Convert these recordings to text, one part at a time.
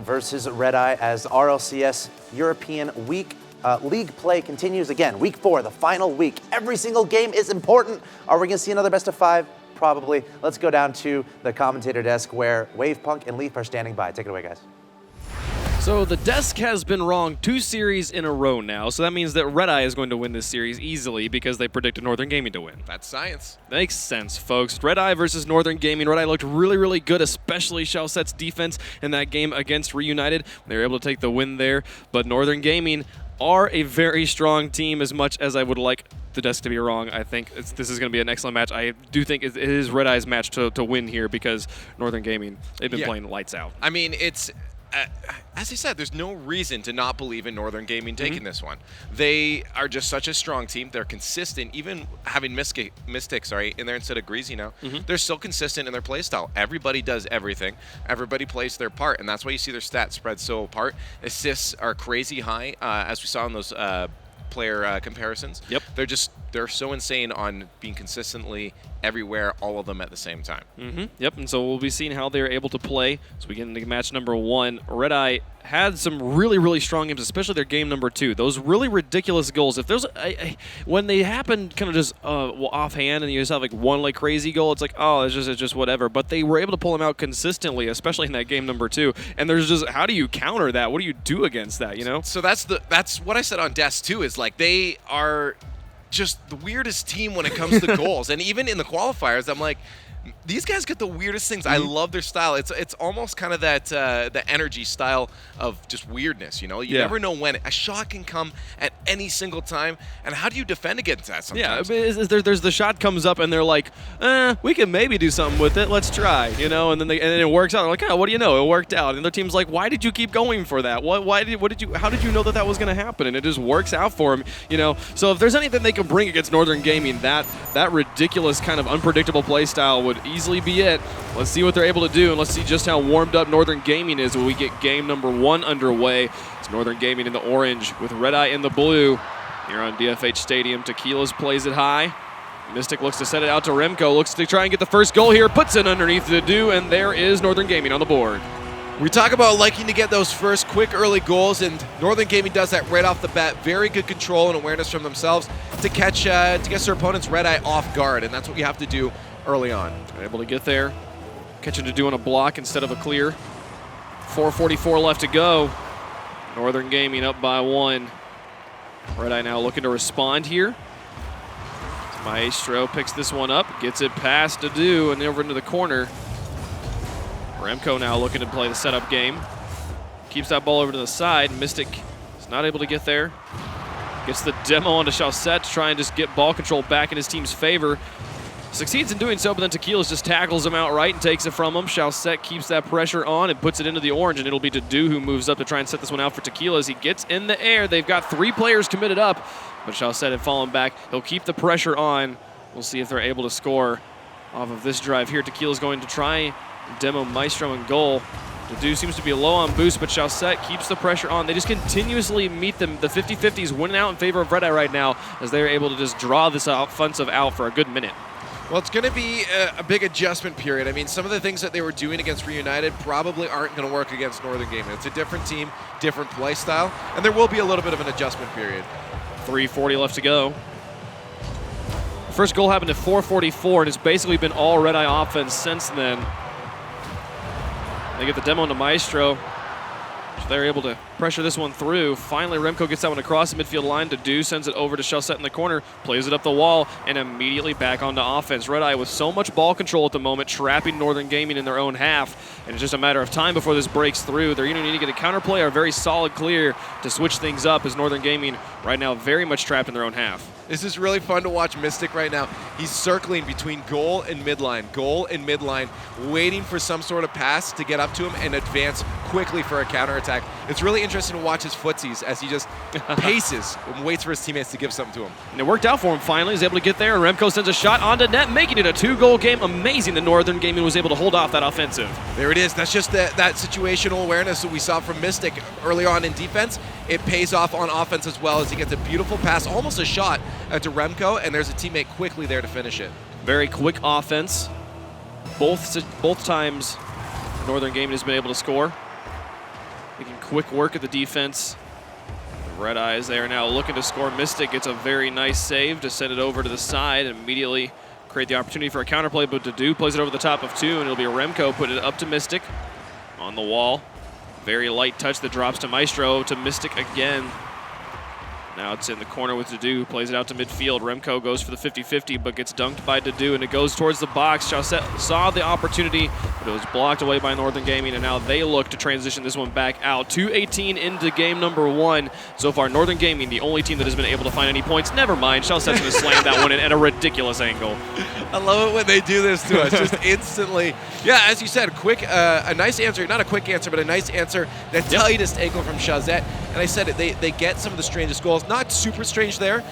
versus Red Eye as RLCS European League play continues again. Week 4, the final week. Every single game is important. Are we going to see another best of 5? Probably. Let's go down to the commentator desk where Wavepunk and Leaf are standing by. Take it away, guys. So the desk has been wrong 2 series in a row now, so that means that Red Eye is going to win this series easily because they predicted Northern Gaming to win. That's science. Makes sense, folks. Red Eye versus Northern Gaming. Red Eye looked really, really good, especially Chalsette's defense in that game against Reunited. They were able to take the win there, but Northern Gaming are a very strong team as much as I would like the desk to be wrong. I think this is going to be an excellent match. I do think it is Red Eye's match to win here because Northern Gaming, they've been playing lights out. I mean, it's... as I said, there's no reason to not believe in Northern Gaming taking this one. They are just such a strong team. They're consistent, even having Mystic in there instead of Greasy now. They're still consistent in their play style. Everybody does everything. Everybody plays their part, and that's why you see their stats spread so apart. Assists are crazy high, as we saw in those player comparisons. Yep. They're so insane on being consistently everywhere, all of them at the same time. Yep, and so we'll be seeing how they're able to play. So we get into match number 1. Red Eye had some really, really strong games, especially their game number 2. Those really ridiculous goals. If there's when they happen kind of just offhand and you just have like one like crazy goal, it's like, oh, it's just whatever. But they were able to pull them out consistently, especially in that game number 2. And there's just, how do you counter that? What do you do against that, you know? So that's what I said on Desk too, is like they are just the weirdest team when it comes to goals. And even in the qualifiers, I'm like, these guys get the weirdest things. I love their style. It's almost kind of that the energy style of just weirdness, you know? You never know when. A shot can come at any single time, and how do you defend against that sometimes? Yeah, there's the shot comes up, and they're like, we can maybe do something with it. Let's try, you know? And then it works out. They're like, oh, what do you know? It worked out. And their team's like, why did you keep going for that? How did you know that was going to happen? And it just works out for them, you know? So if there's anything they can bring against Northern Gaming, that ridiculous kind of unpredictable play style would easily be it. Let's see what they're able to do, and let's see just how warmed up Northern Gaming is when we get game number 1 underway. It's Northern Gaming in the orange with Red Eye in the blue. Here on DFH Stadium, Tequilas plays it high. Mystic looks to set it out to Remco, looks to try and get the first goal here, puts it underneath the do, and there is Northern Gaming on the board. We talk about liking to get those first quick early goals, and Northern Gaming does that right off the bat. Very good control and awareness from themselves to catch their opponent's Red Eye off guard, and that's what you have to do early on. They're able to get there, catch him to doing a block instead of a clear. 4:44 left to go. Northern Gaming up by 1. Red Eye now looking to respond here. Maestro picks this one up, gets it past to do, and over into the corner. Remco now looking to play the setup game. Keeps that ball over to the side. Mystic is not able to get there. Gets the demo onto Chalsette to try and just get ball control back in his team's favor. Succeeds in doing so, but then Tequilas just tackles him outright and takes it from him. Chalsette keeps that pressure on and puts it into the orange, and it'll be Dadu who moves up to try and set this one out for Tequilas. He gets in the air. They've got 3 players committed up, but Chalsette had fallen back. He'll keep the pressure on. We'll see if they're able to score off of this drive here. Tequila's going to try demo Maestro in goal. Dadu seems to be low on boost, but Chalsette keeps the pressure on. They just continuously meet them. The 50-50s winning out in favor of Red Eye right now as they're able to just draw this offensive out for a good minute. Well, it's going to be a big adjustment period. I mean, some of the things that they were doing against Reunited probably aren't going to work against Northern Gaming. It's a different team, different play style, and there will be a little bit of an adjustment period. 3:40 left to go. First goal happened at 4:44, and it's basically been all Red Eye offense since then. They get the demo into Maestro. So they're able to pressure this one through. Finally, Remco gets that one across the midfield line. Dadu sends it over to Chalsette in the corner, plays it up the wall, and immediately back onto offense. Red Eye with so much ball control at the moment, trapping Northern Gaming in their own half. And it's just a matter of time before this breaks through. They're either need to get a counterplay or a very solid clear to switch things up, as Northern Gaming right now very much trapped in their own half. This is really fun to watch Mystic right now. He's circling between goal and midline, waiting for some sort of pass to get up to him and advance quickly for a counterattack. It's really interesting to watch his footsies as he just paces and waits for his teammates to give something to him. And it worked out for him finally. He's able to get there, and Remco sends a shot onto net, making it a 2-goal game. Amazing that Northern Gaming was able to hold off that offensive. There it is. That's just that situational awareness that we saw from Mystic early on in defense. It pays off on offense as well as he gets a beautiful pass, almost a shot, to Remco, and there's a teammate quickly there to finish it. Very quick offense. Both times Northern Gaming has been able to score. making quick work of the defense. Red Eye is there now looking to score. Mystic gets a very nice save to send it over to the side and immediately create the opportunity for a counterplay, but Dadu plays it over the top of 2, and it'll be Remco putting it up to Mystic on the wall. Very light touch that drops to Maestro, to Mystic again. Now it's in the corner with Dadu, who plays it out to midfield. Remco goes for the 50-50, but gets dunked by Dadu, and it goes towards the box. Chaussette saw the opportunity, but it was blocked away by Northern Gaming, and now they look to transition this one back out. 2:18 into game number 1. So far, Northern Gaming, the only team that has been able to find any points. Never mind, Chaussette's going to slam that one in at a ridiculous angle. I love it when they do this to us, just instantly. Yeah, as you said, quick, a nice answer, not a quick answer, but a nice answer. The tightest angle from Chaussette. And I said it, they get some of the strangest goals. Not super strange there,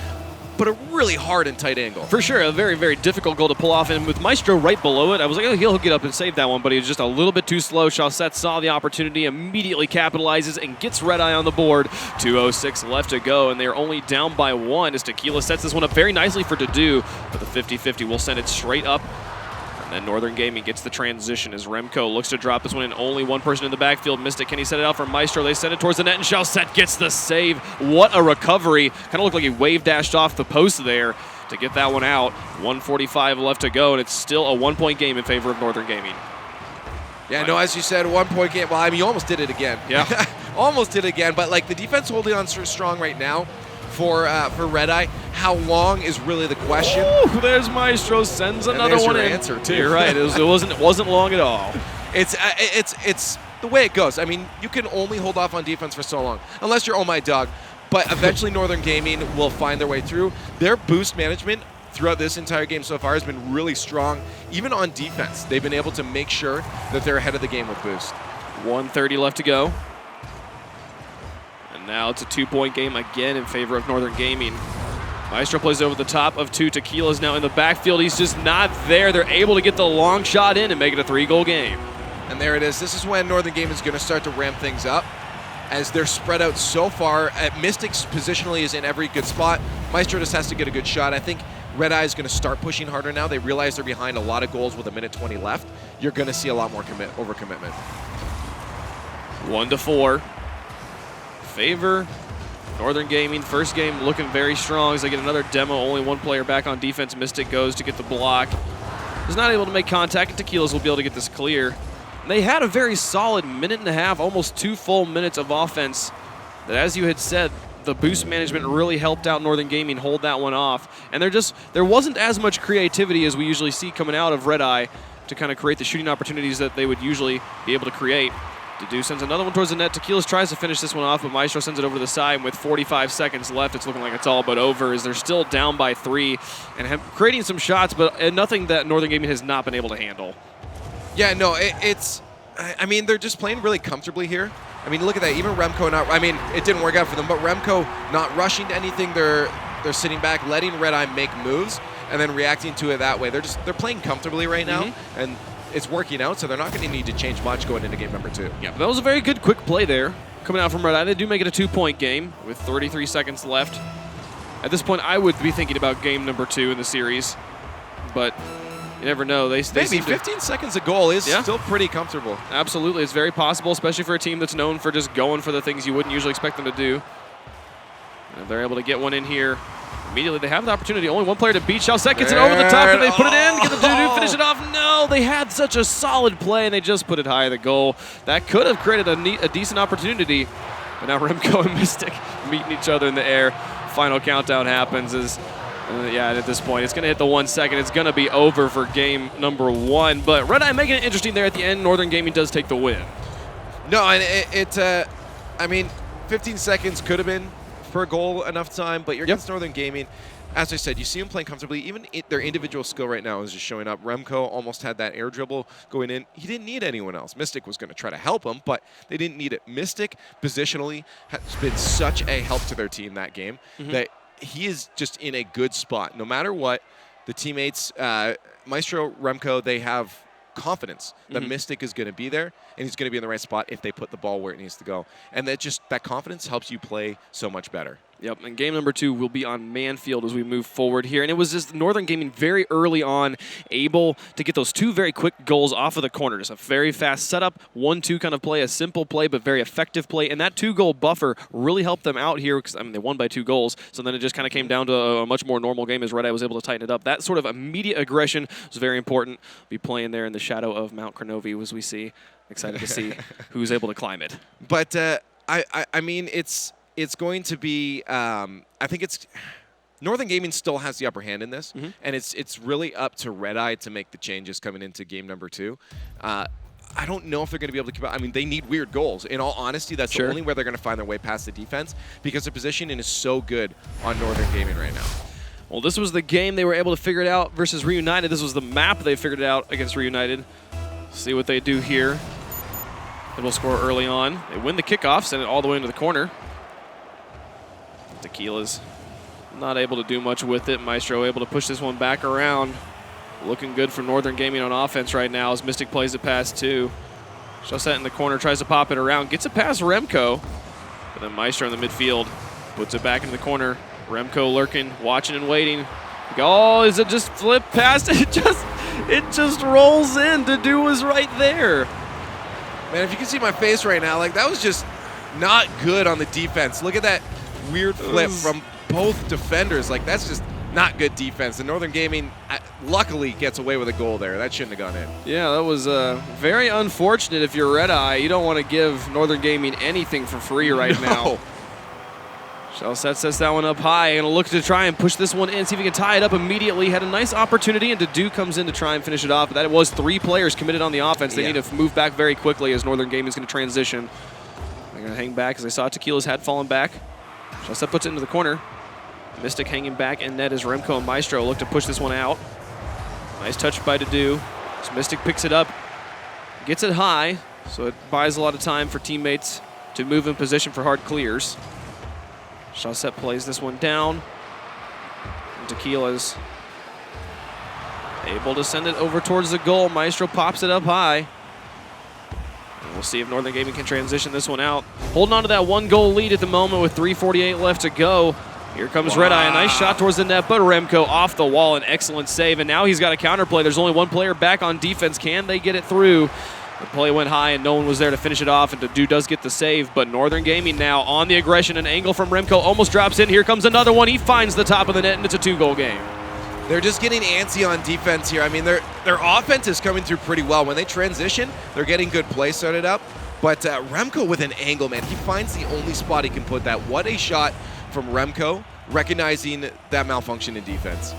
but a really hard and tight angle. For sure, a very, very difficult goal to pull off. And with Maestro right below it, I was like, oh, he'll get up and save that one, but he was just a little bit too slow. Chaussette saw the opportunity, immediately capitalizes, and gets Red Eye on the board. 2:06 left to go, and they're only down by 1 as Tequila sets this one up very nicely for Dadu, but the 50-50 will send it straight up. And then Northern Gaming gets the transition as Remco looks to drop this one in. Only one person in the backfield. Mystic, can he set it out for Maestro? They send it towards the net, and Chaussette gets the save. What a recovery. Kind of looked like he wave dashed off the post there to get that one out. 1:45 left to go, and it's still a 1-point game in favor of Northern Gaming. Yeah, no, as you said, 1-point game. Well, I mean, you almost did it again. Yeah. Almost did it again, but like the defense holding on so strong right now for Red Eye. How long is really the question? Ooh, there's Maestro, sends another one in. Answer too. You're right. It wasn't long at all. It's the way it goes. I mean, you can only hold off on defense for so long, unless you're Oh My Dog. But eventually, Northern Gaming will find their way through. Their boost management throughout this entire game so far has been really strong. Even on defense, they've been able to make sure that they're ahead of the game with boost. 1:30 left to go. And now it's a 2-point game again in favor of Northern Gaming. Maestro plays over the top of 2. Tequila's now in the backfield. He's just not there. They're able to get the long shot in and make it a 3-goal game. And there it is. This is when Northern Gaming is going to start to ramp things up as they're spread out so far. Mystics positionally is in every good spot. Maestro just has to get a good shot. I think Red Eye is going to start pushing harder now. They realize they're behind a lot of goals with 1:20 left. You're going to see a lot more overcommitment. 1-4. Favor Northern Gaming. First game looking very strong as they get another demo. Only one player back on defense. Mystic goes to get the block. Is not able to make contact, and Tequilas will be able to get this clear. And they had a very solid 1.5, almost 2 full minutes of offense. That, as you had said, the boost management really helped out Northern Gaming hold that one off. And there wasn't as much creativity as we usually see coming out of Red Eye to kind of create the shooting opportunities that they would usually be able to create. Dadu sends another one towards the net. Tequilas tries to finish this one off, but Maestro sends it over the side. And with 45 seconds left, it's looking like it's all but over as they're still down by 3 and creating some shots, but nothing that Northern Gaming has not been able to handle. Yeah, no, I mean, they're just playing really comfortably here. I mean, look at that. Even Remco it didn't work out for them, but Remco not rushing to anything. They're sitting back, letting Red Eye make moves, and then reacting to it that way. They're playing comfortably right now, and it's working out, so they're not going to need to change much going into game number 2. Yeah, but that was a very good quick play there coming out from Red Eye. They do make it a 2-point game with 33 seconds left. At this point, I would be thinking about game number 2 in the series, but you never know. Maybe 15 seconds a goal is still pretty comfortable. Absolutely. It's very possible, especially for a team that's known for just going for the things you wouldn't usually expect them to do. And if they're able to get one in here, immediately they have the opportunity. Only one player to beat. Chaussette gets it over the top. Can they put it in? Get the Dadu finish it off? No, they had such a solid play, and they just put it high of the goal. That could have created a decent opportunity. But now Remco and Mystic meeting each other in the air. Final countdown happens at this point, it's going to hit the 1 second. It's going to be over for game number 1. But Red Eye making it interesting there at the end. Northern Gaming does take the win. No, and I mean, 15 seconds could have been per goal enough time, but you're against Northern Gaming. As I said, you see them playing comfortably. Even their individual skill right now is just showing up. Remco almost had that air dribble going in. He didn't need anyone else. Mystic was going to try to help him, but they didn't need it. Mystic, positionally, has been such a help to their team that game that he is just in a good spot. No matter what, the teammates, Maestro, Remco, they have confidence that Mystic is going to be there, and he's going to be in the right spot if they put the ball where it needs to go. And that confidence helps you play so much better. Yep, and game number 2 will be on Manfield as we move forward here. And it was just Northern Gaming very early on able to get those 2 very quick goals off of the corner. Just a very fast setup, 1-2 kind of play, a simple play but very effective play. And that 2-goal buffer really helped them out here because, I mean, they won by 2 goals. So then it just kind of came down to a much more normal game as Red Eye was able to tighten it up. That sort of immediate aggression was very important. Be playing there in the shadow of Mount Cronovi as we see. Excited to see who's able to climb it. But, I mean, it's going to be, I think it's, Northern Gaming still has the upper hand in this, and it's really up to Red Eye to make the changes coming into game number 2. I don't know if they're going to be able to keep up. I mean, they need weird goals. In all honesty, that's the only way they're going to find their way past the defense because the positioning is so good on Northern Gaming right now. Well, this was the game they were able to figure it out versus Reunited. This was the map they figured it out against Reunited. See what they do here. They will score early on. They win the kickoff, send it all the way into the corner. Tequila's not able to do much with it. Maestro able to push this one back around. Looking good for Northern Gaming on offense right now as Mystic plays it past 2. Chaussette in the corner, tries to pop it around, gets it past Remco. But then Maestro in the midfield puts it back into the corner. Remco lurking, watching and waiting. Oh, is it just flipped past? It just rolls in. Dadu was right there. Man, if you can see my face right now, like that was just not good on the defense. Look at that weird flip from both defenders. Like that's just not good defense. And Northern Gaming luckily gets away with a goal there. That shouldn't have gone in. Yeah, that was very unfortunate if you're Red Eye. You don't want to give Northern Gaming anything for free right now. Chaussette sets that one up high and look to try and push this one in, see if he can tie it up immediately. Had a nice opportunity, and Dadu comes in to try and finish it off. But that was 3 players committed on the offense. They need to move back very quickly as Northern Gaming is going to transition. They're going to hang back as they saw Tequila's had fallen back. Chaussette puts it into the corner. Mystic hanging back in net as Remco and Maestro look to push this one out. Nice touch by Dadu. So Mystic picks it up, gets it high, so it buys a lot of time for teammates to move in position for hard clears. Chaussette plays this one down. And Tequila's able to send it over towards the goal. Maestro pops it up high. And we'll see if Northern Gaming can transition this one out. Holding on to that 1-goal lead at the moment with 3:48 left to go. Here comes Red Eye, a nice shot towards the net, but Remco off the wall, an excellent save. And now he's got a counterplay. There's only 1 player back on defense. Can they get it through? The play went high and no one was there to finish it off, and Dadu does get the save, but Northern Gaming now on the aggression. An angle from Remco almost drops in. Here comes another one. He finds the top of the net, and it's a 2-goal game. They're just getting antsy on defense here. I mean, their offense is coming through pretty well. When they transition, they're getting good play started up. But Remco with an angle, man, he finds the only spot he can put that. What a shot from Remco, recognizing that malfunction in defense.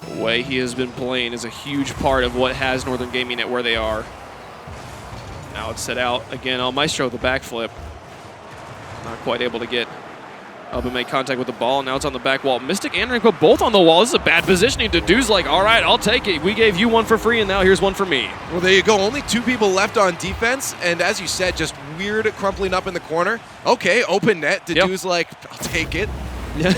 The way he has been playing is a huge part of what has Northern Gaming at where they are. Now it's set out again on Maestro, the backflip. Not quite able to get up and make contact with the ball. Now it's on the back wall. Mystic and Remco both on the wall. This is a bad positioning. Dadu's like, all right, I'll take it. We gave you 1 for free, and now here's 1 for me. Well, there you go. Only 2 people left on defense, and as you said, just weird crumpling up in the corner. Okay, open net. Dadu's like, I'll take it. Yeah,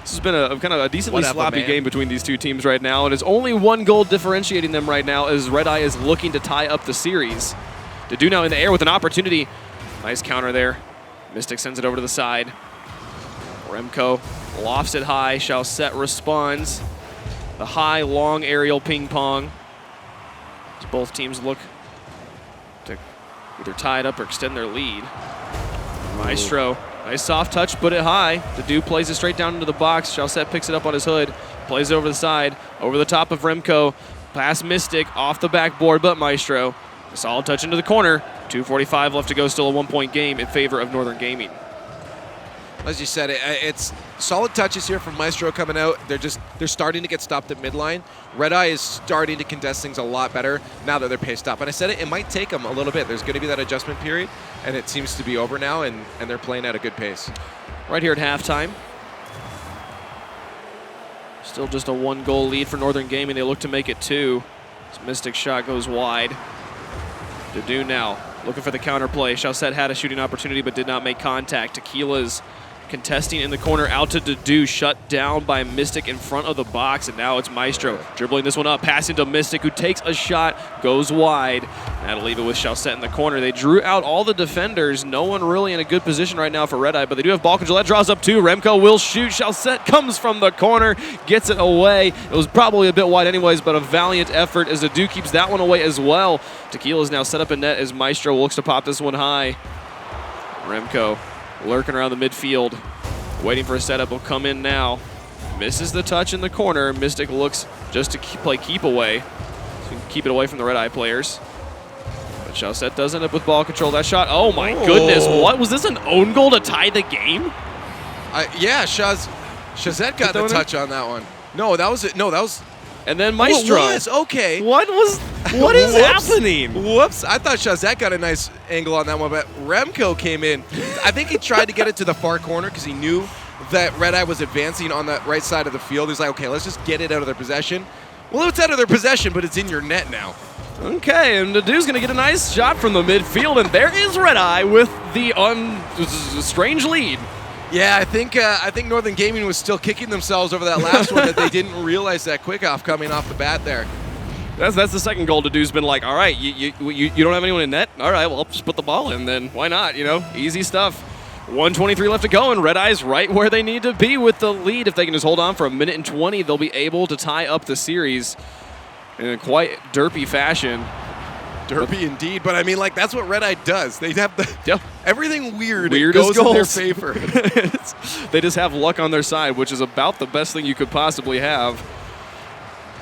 this has been a kind of a decently sloppy game between these 2 teams right now. It is only 1 goal differentiating them right now as Red Eye is looking to tie up the series. Dadu now in the air with an opportunity. Nice counter there. Mystic sends it over to the side. Remco lofts it high. Chaussette responds. The high, long aerial ping pong. As both teams look to either tie it up or extend their lead. Maestro. Nice soft touch, put it high. Dadu plays it straight down into the box. Chaussette picks it up on his hood, plays it over the side, over the top of Remco, past Mystic, off the backboard, but Maestro. A solid touch into the corner. 2:45 left to go, still a 1-point game in favor of Northern Gaming. As you said, it's solid touches here from Maestro coming out. They're starting to get stopped at midline. Red Eye is starting to contest things a lot better now that they're paced up. And I said it might take them a little bit. There's going to be that adjustment period, and it seems to be over now, and they're playing at a good pace. Right here at halftime. Still just a 1-goal lead for Northern Gaming. They look to make it 2. This Mystic shot goes wide. Dadu now looking for the counterplay. Chaussette had a shooting opportunity but did not make contact. Tequila's contesting in the corner out to Dedu, shut down by Mystic in front of the box, and now it's Maestro dribbling this one up, passing to Mystic, who takes a shot, goes wide. That'll leave it with Chalset in the corner. They drew out all the defenders. No one really in a good position right now for Red Eye, but they do have ball control. That draws up two. Remco will shoot. Chalset comes from the corner, gets it away. It was probably a bit wide anyways, but a valiant effort as Dedu keeps that one away as well. Tequila is now set up in net as Maestro looks to pop this one high. Remco lurking around the midfield, waiting for a setup. Will come in now. Misses the touch in the corner. Mystic looks just to play keep away, so he can keep it away from the Red Eye players. But Chalset does end up with ball control. That shot, oh my goodness, what? Was this an own goal to tie the game? Yeah, Chalset got the touch on that one. No, that was it. No, that was... And then Maestro. Oh, it was? Okay. What is happening? Whoops. I thought Chalset got a nice angle on that one, but Remco came in. I think he tried to get it to the far corner because he knew that Red Eye was advancing on the right side of the field. He's like, okay, let's just get it out of their possession. Well, it's out of their possession, but it's in your net now. Okay, and Dedu's going to get a nice shot from the midfield, and there is Red Eye with the strange lead. Yeah, I think Northern Gaming was still kicking themselves over that last one that they didn't realize that quick off coming off the bat there. That's the second goal. Dedu's been like, all right, you don't have anyone in net? All right, well, I'll just put the ball in then. Why not, Easy stuff. 1:23 left to go, and Red Eye's right where they need to be with the lead. If they can just hold on for 1:20, they'll be able to tie up the series in a quite derpy fashion. Derpy indeed, but I mean, like, that's what Red Eye does. They have everything weird goes in their favor. They just have luck on their side, which is about the best thing you could possibly have.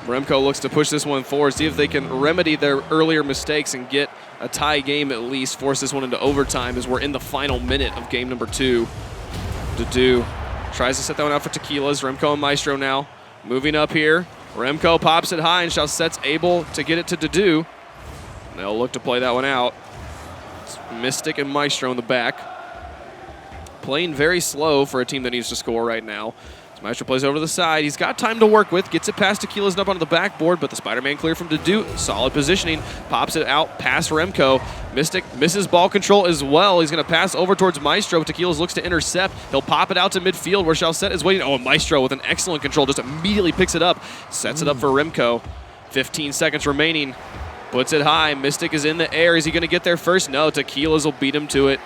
Remco looks to push this one forward, see if they can remedy their earlier mistakes and get a tie game at least, force this one into overtime as we're in the final minute of game number 2. Dedu tries to set that one out for Tequilas. Remco and Maestro now moving up here. Remco pops it high, and Chalset's able to get it to Dedu. They'll look to play that one out. It's Mystic and Maestro in the back. Playing very slow for a team that needs to score right now. As Maestro plays over to the side. He's got time to work with. Gets it past Tequilas and up onto the backboard, but the Spider-Man clear from Dedu. Solid positioning. Pops it out past Remco. Mystic misses ball control as well. He's going to pass over towards Maestro. Tequilas looks to intercept. He'll pop it out to midfield where Chalset is waiting. Oh, Maestro with an excellent control just immediately picks it up. Sets it up for Remco. 15 seconds remaining. Puts it high. Mystic is in the air. Is he going to get there first? No. Tequilas will beat him to it.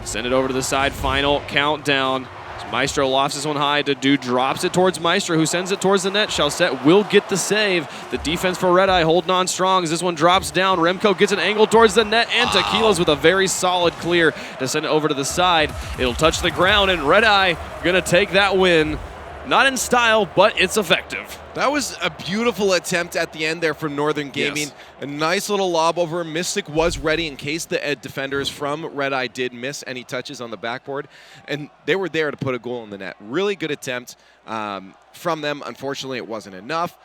Send it over to the side. Final countdown. As Maestro lofts this one high. Dedu drops it towards Maestro, who sends it towards the net. Chalset will get the save. The defense for Red Eye holding on strong as this one drops down. Remco gets an angle towards the net, and Tequilas with a very solid clear to send it over to the side. It'll touch the ground, and Red Eye going to take that win. Not in style, but it's effective. That was a beautiful attempt at the end there from Northern Gaming. Yes. A nice little lob over. Mystic was ready in case the defenders from Red Eye did miss any touches on the backboard. And they were there to put a goal in the net. Really good attempt from them. Unfortunately, it wasn't enough.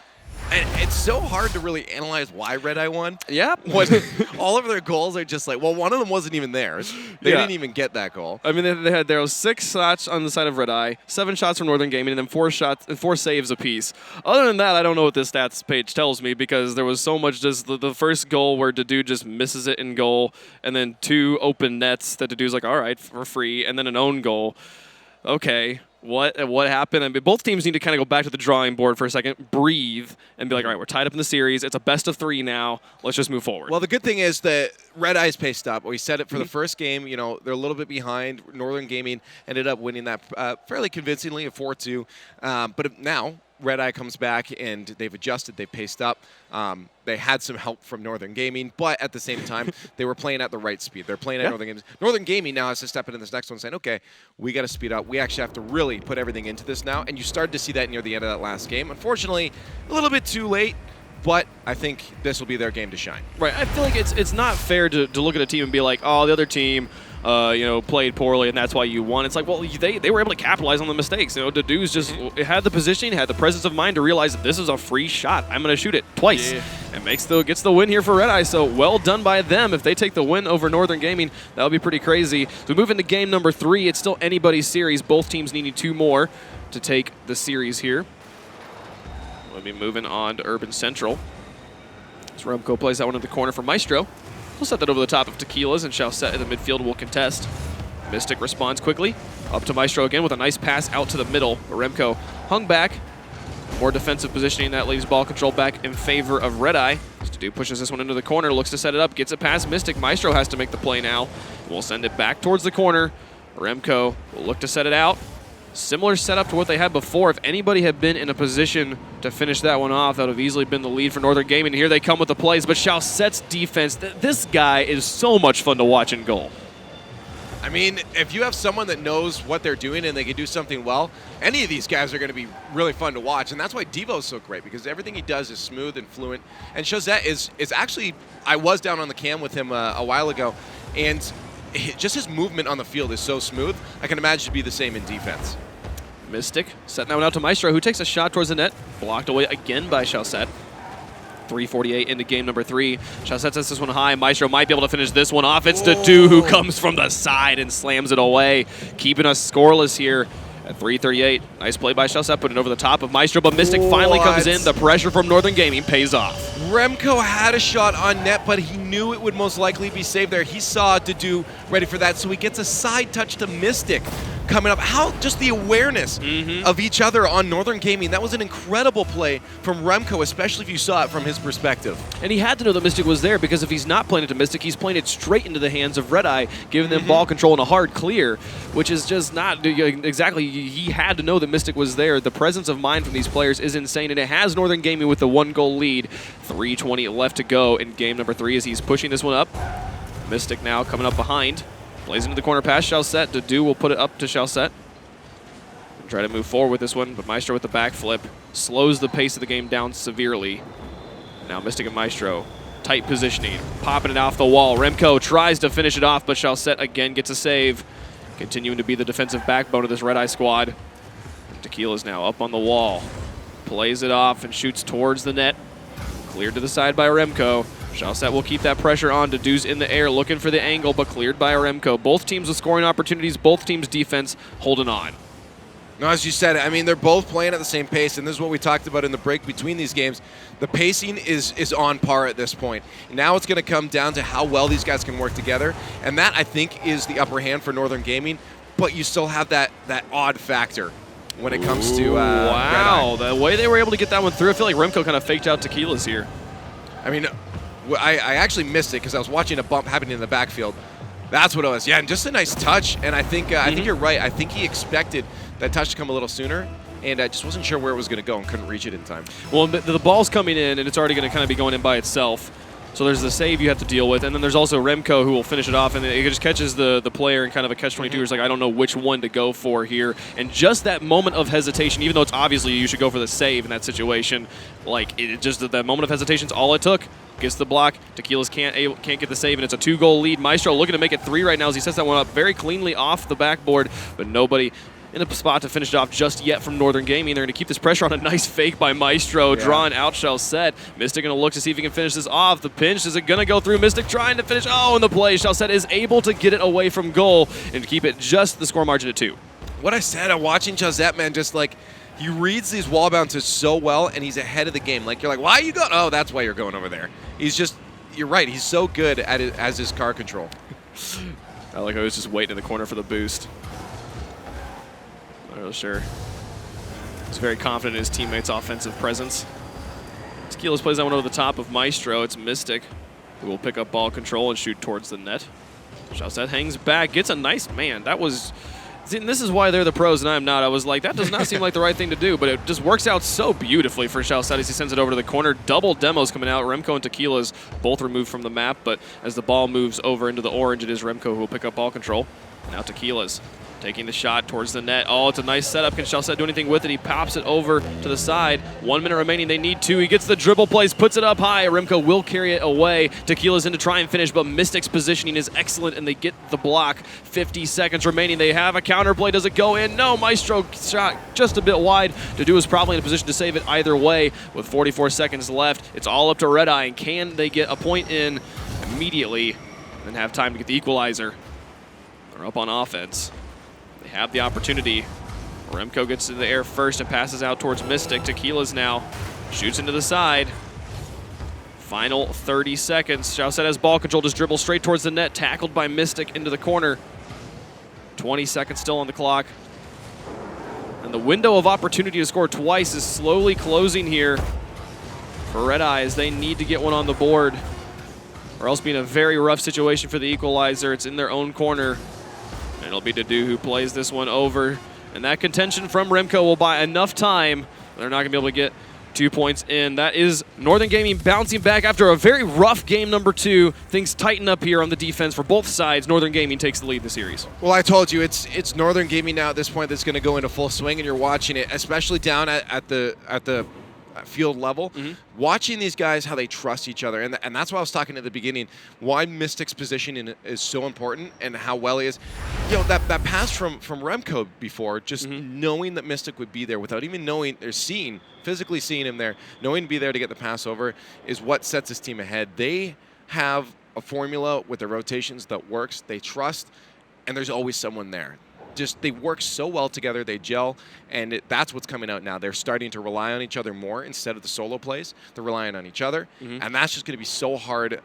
And it's so hard to really analyze why Red Eye won. Yeah. When all of their goals are just like, well, one of them wasn't even theirs. They didn't even get that goal. I mean, there was 6 shots on the side of Red Eye, 7 shots from Northern Gaming, and then 4 saves apiece. Other than that, I don't know what this stats page tells me because there was so much just the first goal where Dedu just misses it in goal, and then 2 open nets that Dedu's like, all right, for free, and then an own goal. Okay. What happened? I mean, both teams need to kind of go back to the drawing board for a second, breathe, and be like, all right, we're tied up in the series. It's a best of 3 now. Let's just move forward. Well, the good thing is that Red Eye's paced up. We said it for the first game. They're a little bit behind. Northern Gaming ended up winning that fairly convincingly, a 4-2. But now Red Eye comes back, and they've adjusted. They've paced up. They had some help from Northern Gaming, but at the same time, they were playing at the right speed. They're playing at Northern Gaming. Northern Gaming now has to step into this next one saying, okay, we got to speed up. We actually have to really put everything into this now, and you started to see that near the end of that last game. Unfortunately, a little bit too late, but I think this will be their game to shine. Right. I feel like it's not fair to look at a team and be like, oh, the other team played poorly, and that's why you won. It's like, well, they were able to capitalize on the mistakes. Dedu's just had the positioning, had the presence of mind to realize that this is a free shot. I'm going to shoot it twice. Yeah. And gets the win here for Red Eye, so well done by them. If they take the win over Northern Gaming, that would be pretty crazy. So we move into game number 3. It's still anybody's series. Both teams needing 2 more to take the series here. We'll be moving on to Urban Central. So Remco plays that one in the corner for Maestro. We'll set that over the top of Tequilas, and Chalset in the midfield will contest. Mystic responds quickly. Up to Maestro again with a nice pass out to the middle. Remco hung back. More defensive positioning. That leaves ball control back in favor of Red Eye. Stu pushes this one into the corner, looks to set it up, gets it past Mystic. Maestro has to make the play now. We'll send it back towards the corner. Remco will look to set it out. Similar setup to what they had before. If anybody had been in a position to finish that one off, that would have easily been the lead for Northern Gaming. Here they come with the plays, but Chalsette's defense, this guy is so much fun to watch in goal. I mean, if you have someone that knows what they're doing and they can do something well, any of these guys are going to be really fun to watch. And that's why Devo's so great, because everything he does is smooth and fluent. And Chazette is actually, I was down on the cam with him a while ago, and just his movement on the field is so smooth. I can imagine to be the same in defense. Mystic setting that one out to Maestro, who takes a shot towards the net. Blocked away again by Chalsette. 3:48 into game number 3. Chalsette sets this one high. Maestro might be able to finish this one off. It's Dadu who comes from the side and slams it away, keeping us scoreless here at 3:38. Nice play by Chalsette, putting it over the top of Maestro, but Mystic finally comes in. The pressure from Northern Gaming pays off. Remco had a shot on net, but he knew it would most likely be saved there. He saw Dadu ready for that, so he gets a side touch to Mystic coming up. How just the awareness of each other on Northern Gaming. That was an incredible play from Remco, especially if you saw it from his perspective. And he had to know that Mystic was there, because if he's not playing it to Mystic, he's playing it straight into the hands of Red Eye, giving them ball control and a hard clear, which is just not exactly. He had to know that Mystic was there. The presence of mind from these players is insane, and it has Northern Gaming with the 1-goal lead. 3:20 left to go in game number 3 as he's pushing this one up. Mystic now coming up behind. Plays into the corner past Chalsette. Dadu will put it up to Chalsette. Try to move forward with this one, but Maestro with the backflip slows the pace of the game down severely. Now Mystic and Maestro, tight positioning, popping it off the wall. Remco tries to finish it off, but Chalsette again gets a save. Continuing to be the defensive backbone of this Red Eye squad. Tequila's now up on the wall. Plays it off and shoots towards the net. Cleared to the side by Remco. Chalsette will keep that pressure on. Dadu's in the air looking for the angle, but cleared by Remco. Both teams with scoring opportunities, both teams' defense holding on. No, as you said, I mean, they're both playing at the same pace, and this is what we talked about in the break between these games. The pacing is on par at this point. Now it's going to come down to how well these guys can work together, and that, I think, is the upper hand for Northern Gaming, but you still have that odd factor when it comes to wow, the way they were able to get that one through, I feel like Remco kind of faked out Tequila's here. I mean, I actually missed it because I was watching a bump happening in the backfield. That's what it was. Yeah, and just a nice touch. And I think you're right. I think he expected that touch to come a little sooner, and I just wasn't sure where it was going to go and couldn't reach it in time. Well, the ball's coming in, and it's already going to kind of be going in by itself. So there's the save you have to deal with, and then there's also Remco who will finish it off, and it just catches the player in kind of a catch-22. It's like, I don't know which one to go for here. And just that moment of hesitation, even though it's obviously you should go for the save in that situation, like it just that moment of hesitation is all it took. Gets the block. Tequila's can't get the save, and it's a 2-goal lead. Maestro looking to make it 3 right now as he sets that one up very cleanly off the backboard, but nobody in a spot to finish it off just yet from Northern Gaming. They're going to keep this pressure on. A nice fake by Maestro, drawing out Chalsette. Mystic going to look to see if he can finish this off. The pinch, is it going to go through? Mystic trying to finish. Oh, and the play. Chalsette is able to get it away from goal and keep it just the score margin at 2. What I said, I'm watching Chalsette, man, just like, he reads these wall bounces so well, and he's ahead of the game. Like, you're like, why are you going? Oh, that's why you're going over there. He's just, you're right, he's so good at it as his car control. I like how he was just waiting in the corner for the boost. Not really sure. He's very confident in his teammates' offensive presence. Tequilas plays that one over the top of Maestro. It's Mystic who will pick up ball control and shoot towards the net. Chalsette hangs back, gets a nice, man, that was, see, and this is why they're the pros and I'm not. I was like, that does not seem like the right thing to do, but it just works out so beautifully for Chalsette as he sends it over to the corner. Double demos coming out. Remco and Tequila's both removed from the map, but as the ball moves over into the orange, it is Remco who will pick up ball control. Now Tequila's taking the shot towards the net. Oh, it's a nice setup. Can Chalsette do anything with it? He pops it over to the side. 1 minute remaining. They need 2. He gets the dribble plays, puts it up high. Remco will carry it away. Tequila's in to try and finish, but Mystic's positioning is excellent, and they get the block. 50 seconds remaining. They have a counterplay. Does it go in? No. Maestro shot just a bit wide. Dadu is probably in a position to save it either way. With 44 seconds left, it's all up to Red Eye. And can they get a point in immediately and have time to get the equalizer? They're up on offense. They have the opportunity. Remco gets into the air first and passes out towards Mystic. Tequila's now shoots into the side. Final 30 seconds. Chalsette has ball control, just dribbles straight towards the net, tackled by Mystic into the corner. 20 seconds still on the clock. And the window of opportunity to score twice is slowly closing here for Red Eye as they need to get one on the board, or else be in a very rough situation for the equalizer. It's in their own corner, and it'll be Dadu who plays this one over. And that contention from Remco will buy enough time. They're not going to be able to get 2 points in. That is Northern Gaming bouncing back after a very rough game number 2. Things tighten up here on the defense for both sides. Northern Gaming takes the lead in the series. Well, I told you, it's Northern Gaming now at this point that's going to go into full swing, and you're watching it, especially down at the field level, watching these guys, how they trust each other. And that's why I was talking at the beginning, why Mystic's position is so important and how well he is. You know, that pass from Remco before, just knowing that Mystic would be there without even knowing or physically seeing him there, knowing to be there to get the pass over is what sets his team ahead. They have a formula with their rotations that works, they trust, and there's always someone there. Just they work so well together, they gel, and that's what's coming out now. They're starting to rely on each other more instead of the solo plays. They're relying on each other, and that's just going to be so hard.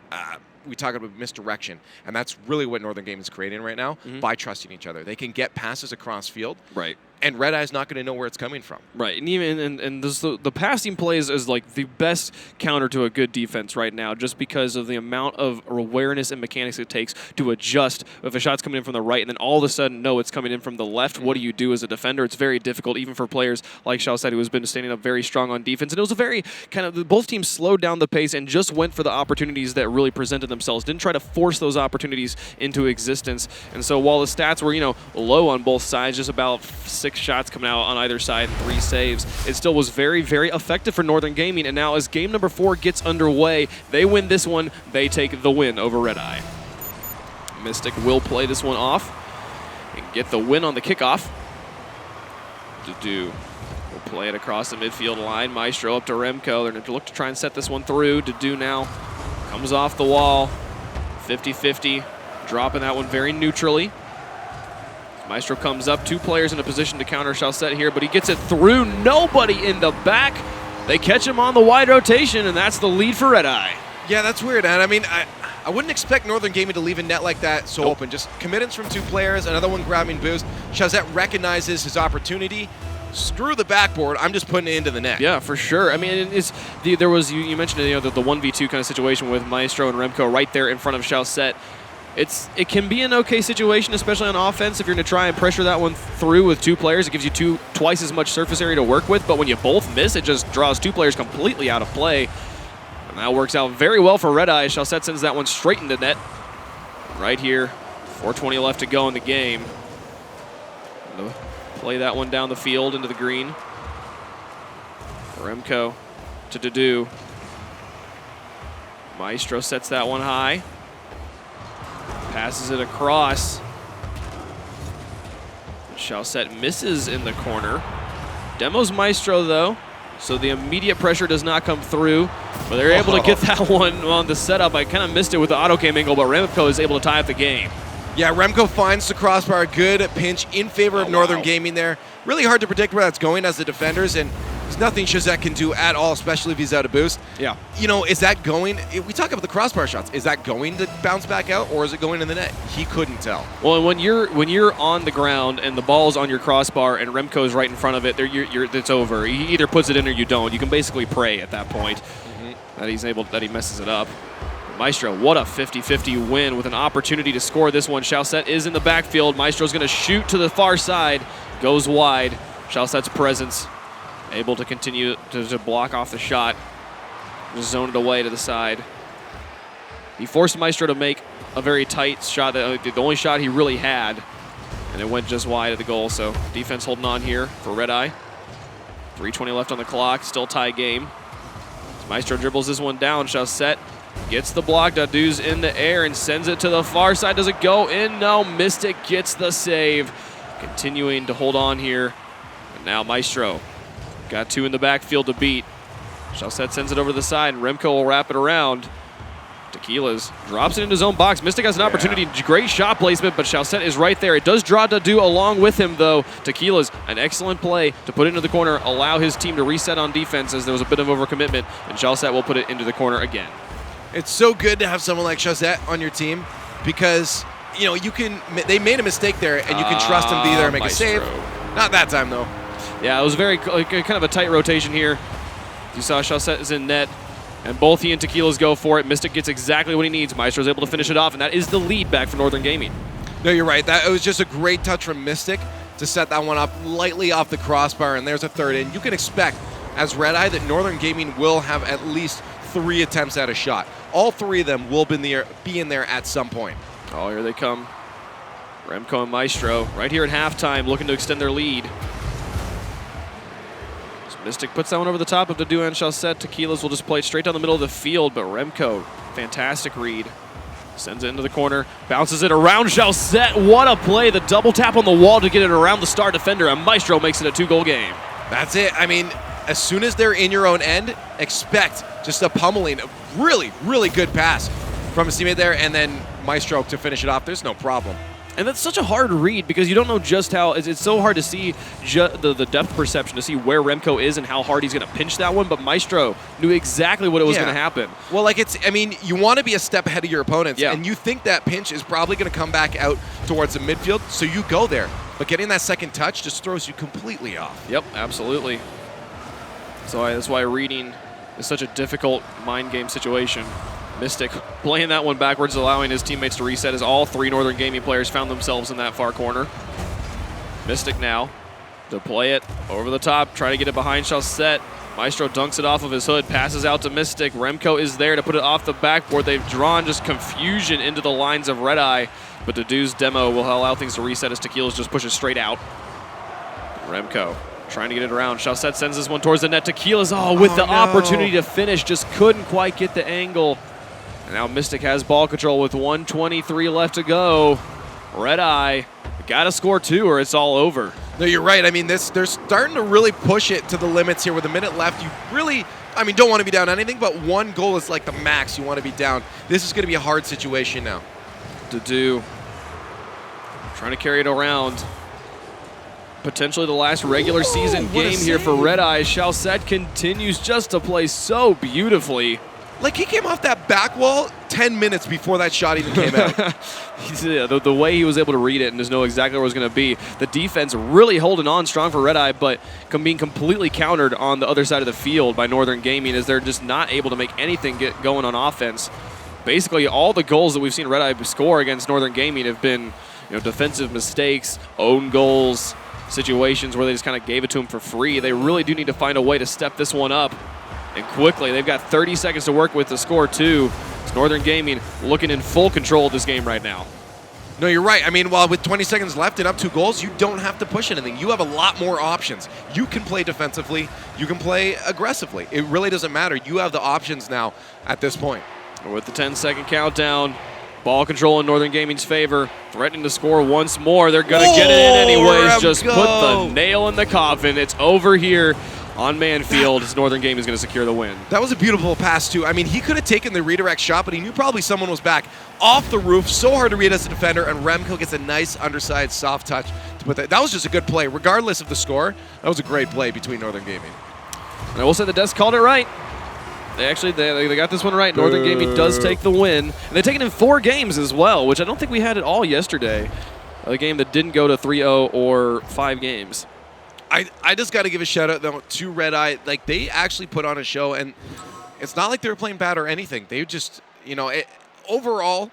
We talk about misdirection, and that's really what Northern Gaming is creating right now by trusting each other. They can get passes across field, right? And Red Eye's not going to know where it's coming from. Right, and even the passing plays is like the best counter to a good defense right now, just because of the amount of awareness and mechanics it takes to adjust. If a shot's coming in from the right and then all of a sudden, no, it's coming in from the left, what do you do as a defender? It's very difficult, even for players like Xiaosette, who has been standing up very strong on defense. And it was a very kind of, both teams slowed down the pace and just went for the opportunities that really presented themselves. Didn't try to force those opportunities into existence. And so while the stats were, low on both sides, just about 6 shots coming out on either side and 3 saves, it still was very, very effective for Northern Gaming. And now as game number 4 gets underway, they win this one, they take the win over Red Eye. Mystic will play this one off and get the win on the kickoff. Dadu will play it across the midfield line. Maestro up to Remco. They're going to look to try and set this one through. Dadu now comes off the wall. 50-50, dropping that one very neutrally. Maestro comes up, 2 players in a position to counter Xiaosette here, but he gets it through. Nobody in the back. They catch him on the wide rotation, and that's the lead for Red Eye. Yeah, that's weird. And I mean, I wouldn't expect Northern Gaming to leave a net like that so open. Just committance from 2 players, another one grabbing boost. Xiaosette recognizes his opportunity. Screw the backboard. I'm just putting it into the net. Yeah, for sure. I mean, there was you mentioned the 1v2 kind of situation with Maestro and Remco right there in front of Xiaosette. It can be an okay situation, especially on offense, if you're going to try and pressure that one through with 2 players. It gives you twice as much surface area to work with, but when you both miss, it just draws 2 players completely out of play. And that works out very well for Red Eye. Xiaosette sends that one straight into net. Right here, 4:20 left to go in the game. Play that one down the field into the green. Remco to Dadu. Maestro sets that one high. Passes it across. Xiaosette misses in the corner. Demos Maestro, though, so the immediate pressure does not come through. But they're able to get that one on the setup. I kind of missed it with the auto cam angle, but Remco is able to tie up the game. Yeah, Remco finds the crossbar. Good pinch in favor of Northern Gaming there. Really hard to predict where that's going as the defenders, and there's nothing Xiaosette can do at all, especially if he's out of boost. Yeah. Is that going, we talk about the crossbar shots, is that going to bounce back out, or is it going in the net? He couldn't tell. Well, when you're on the ground and the ball's on your crossbar and Remco's right in front of it, it's over. He either puts it in or you don't. You can basically pray at that point that he messes it up. Maestro, what a 50-50 win with an opportunity to score this one. Xiaosette is in the backfield. Maestro's going to shoot to the far side. Goes wide. Xiaosette's presence able to continue to block off the shot. Just zone it away to the side. He forced Maestro to make a very tight shot, the only shot he really had, and it went just wide of the goal. So defense holding on here for Red Eye. 3:20 left on the clock, still tie game. Maestro dribbles this one down. Xiaosette gets the block. Dadu's in the air and sends it to the far side. Does it go in? No. Mystic gets the save. Continuing to hold on here. And now Maestro got 2 in the backfield to beat. Xiaosette sends it over to the side, and Remco will wrap it around. Tequilas drops it into his own box. Mystic has an opportunity. Great shot placement, but Xiaosette is right there. It does draw Dadu along with him, though. Tequilas, an excellent play to put it into the corner, allow his team to reset on defense as there was a bit of overcommitment, and Xiaosette will put it into the corner again. It's so good to have someone like Xiaosette on your team because you know, they made a mistake there, and you can trust them to be there and make Maestro. a save. Not that time, though. Yeah, it was very kind of a tight rotation here. You saw Chaussette is in net, and both he and Tequilas go for it. Mystic gets exactly what he needs. Maestro's able to finish it off, and that is the lead back for Northern Gaming. No, you're right. It was just a great touch from Mystic to set that one up lightly off the crossbar, and there's a third in. You can expect, as Red Eye, that Northern Gaming will have at least 3 attempts at a shot. All 3 of them will be in there at some point. Oh, here they come. Remco and Maestro right here at halftime looking to extend their lead. So Mystic puts that one over the top of Dadu and Chaussette. Tequilas will just play it straight down the middle of the field, but Remco, fantastic read. Sends it into the corner, bounces it around Chaussette. What a play. The double tap on the wall to get it around the star defender, and Maestro makes it a 2-goal game. That's it. I mean, as soon as they're in your own end, expect just a pummeling. A really, really good pass from his teammate there, and then Maestro to finish it off. There's no problem. And that's such a hard read because you don't know just how, it's so hard to see the depth perception to see where Remco is and how hard he's going to pinch that one, but Maestro knew exactly what it was going to happen. Well, like I mean, you want to be a step ahead of your opponents, and you think that pinch is probably going to come back out towards the midfield, so you go there. But getting that second touch just throws you completely off. Yep, absolutely. So that's why reading is such a difficult mind game situation. Mystic playing that one backwards, allowing his teammates to reset as all 3 Northern Gaming players found themselves in that far corner. Mystic now to play it over the top, try to get it behind Chaussette. Maestro dunks it off of his hood, passes out to Mystic. Remco is there to put it off the backboard. They've drawn just confusion into the lines of Red Eye, but Dadu's demo will allow things to reset as Tequilas just pushes straight out. Remco trying to get it around. Chaussette sends this one towards the net. Tequilas, with the opportunity to finish, just couldn't quite get the angle. And now Mystic has ball control with 1:23 left to go. Red Eye got to score 2 or it's all over. No, you're right. I mean, they're starting to really push it to the limits here. With a minute left, you really, I mean, don't want to be down anything, but 1 goal is like the max you want to be down. This is going to be a hard situation now. Dadu trying to carry it around. Potentially the last regular season game here for Red Eye. Chaussette continues just to play so beautifully. Like, he came off that back wall 10 minutes before that shot even came out. The way he was able to read it and just know exactly where it was going to be. The defense really holding on strong for Red Eye, but being completely countered on the other side of the field by Northern Gaming as they're just not able to make anything get going on offense. Basically, all the goals that we've seen Red Eye score against Northern Gaming have been, defensive mistakes, own goals, situations where they just kind of gave it to them for free. They really do need to find a way to step this one up. And quickly, they've got 30 seconds to work with to score 2. It's Northern Gaming looking in full control of this game right now. No, you're right. I mean, while with 20 seconds left and up 2 goals, you don't have to push anything. You have a lot more options. You can play defensively. You can play aggressively. It really doesn't matter. You have the options now at this point. With the 10-second countdown, ball control in Northern Gaming's favor, threatening to score once more. They're going to get it in anyways. Just put the nail in the coffin. It's over here on Manfield. Northern Gaming is going to secure the win. That was a beautiful pass, too. I mean, he could have taken the redirect shot, but he knew probably someone was back off the roof. So hard to read as a defender, and Remco gets a nice underside soft touch to put that. That was just a good play. Regardless of the score, that was a great play between Northern Gaming. And I will say the desk called it right. They got this one right. Northern Gaming does take the win. And they take it in 4 games as well, which I don't think we had at all yesterday. A game that didn't go to 3-0 or 5 games. I just got to give a shout out though to Red Eye. Like, they actually put on a show, and it's not like they were playing bad or anything. They just, overall,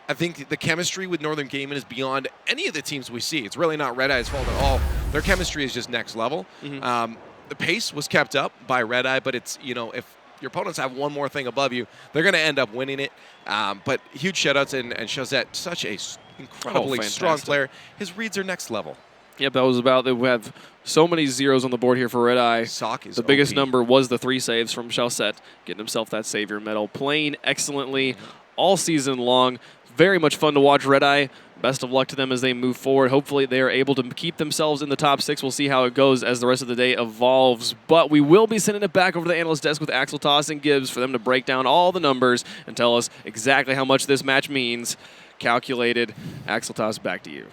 I think the chemistry with Northern Gaming is beyond any of the teams we see. It's really not Red Eye's fault at all. Their chemistry is just next level. Mm-hmm. The pace was kept up by Red Eye, but it's, if your opponents have one more thing above you, they're going to end up winning it. But huge shout outs, and Chaussette, such a incredibly strong player. His reads are next level. Yep, that was about it. We have so many zeros on the board here for Red Eye. Sock is the biggest number was the 3 saves from Chaussette, getting himself that Savior medal. Playing excellently all season long. Very much fun to watch Red Eye. Best of luck to them as they move forward. Hopefully they are able to keep themselves in the top 6. We'll see how it goes as the rest of the day evolves. But we will be sending it back over to the analyst desk with Axel Toss and Gibbs for them to break down all the numbers and tell us exactly how much this match means. Calculated. Axel Toss, back to you.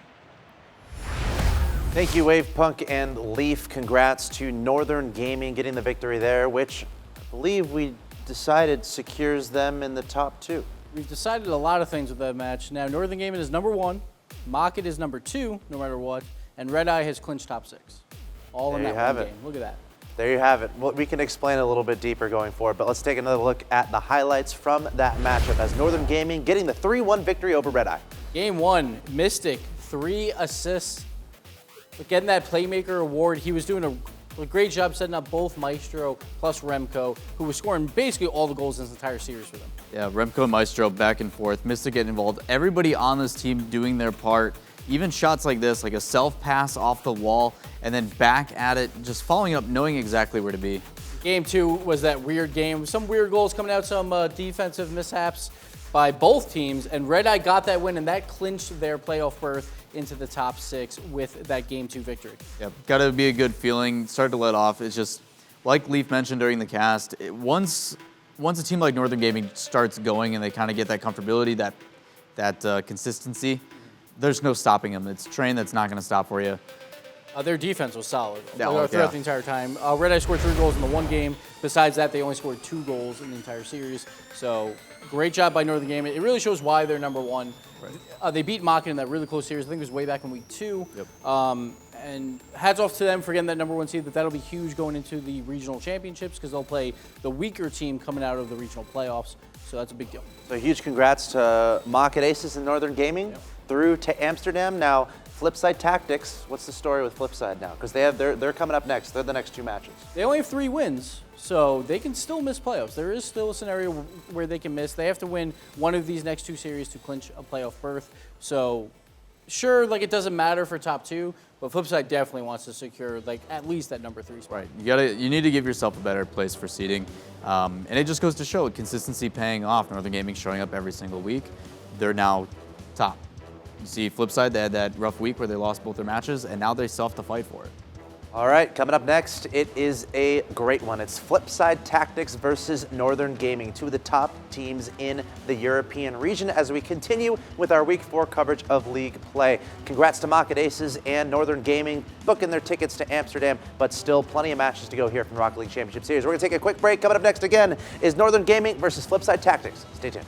Thank you, Wave Punk and Leaf. Congrats to Northern Gaming getting the victory there, which I believe we decided secures them in the top 2. We've decided a lot of things with that match. Now, Northern Gaming is number 1, Mocket is number 2, no matter what, and Red Eye has clinched top 6. All in There that you have one it. game. Look at that. There you have it. Well, we can explain a little bit deeper going forward, but let's take another look at the highlights from that matchup as Northern Gaming getting the 3-1 victory over Red Eye. Game 1, Mystic, 3 assists. Getting that Playmaker award, he was doing a great job setting up both Maestro plus Remco, who was scoring basically all the goals in this entire series for them. Yeah, Remco and Maestro back and forth. Mystic getting involved. Everybody on this team doing their part. Even shots like this, like a self pass off the wall and then back at it, just following up, knowing exactly where to be. Game 2 was that weird game. Some weird goals coming out, some defensive mishaps by both teams, and Red Eye got that win, and that clinched their playoff berth into the top 6 with that Game 2 victory. Yep, got to be a good feeling. Start to let off. It's just, like Leaf mentioned during the cast, once a team like Northern Gaming starts going and they kind of get that comfortability, that consistency, there's no stopping them. It's a train that's not going to stop for you. Their defense was solid Yeah, throughout the entire time. Red Eye scored 3 goals in the one game. Besides that, they only scored 2 goals in the entire series. So great job by Northern Gaming. It really shows why they're number 1. Right. They beat Mocket in that really close series. I think it was way back in week 2. Yep. And hats off to them for getting that number 1 seed. That'll be huge going into the regional championships because they'll play the weaker team coming out of the regional playoffs. So that's a big deal. So huge congrats to Mocket Aces and Northern Gaming through to Amsterdam. Now, Flipside Tactics, what's the story with Flipside now? Because they're coming up next. They're the next 2 matches. They only have 3 wins, so they can still miss playoffs. There is still a scenario where they can miss. They have to win one of these next 2 series to clinch a playoff berth. So sure, like it doesn't matter for top 2, but Flipside definitely wants to secure like at least that number 3 spot. Right, you need to give yourself a better place for seeding, and it just goes to show consistency paying off. Northern Gaming showing up every single week. They're now top. You see Flipside, they had that rough week where they lost both their matches, and now they still have to fight for it. All right, coming up next, it is a great one. It's Flipside Tactics versus Northern Gaming, 2 of the top teams in the European region as we continue with our Week 4 coverage of league play. Congrats to Mocket Aces and Northern Gaming booking their tickets to Amsterdam, but still plenty of matches to go here from the Rocket League Championship Series. We're going to take a quick break. Coming up next again is Northern Gaming versus Flipside Tactics. Stay tuned.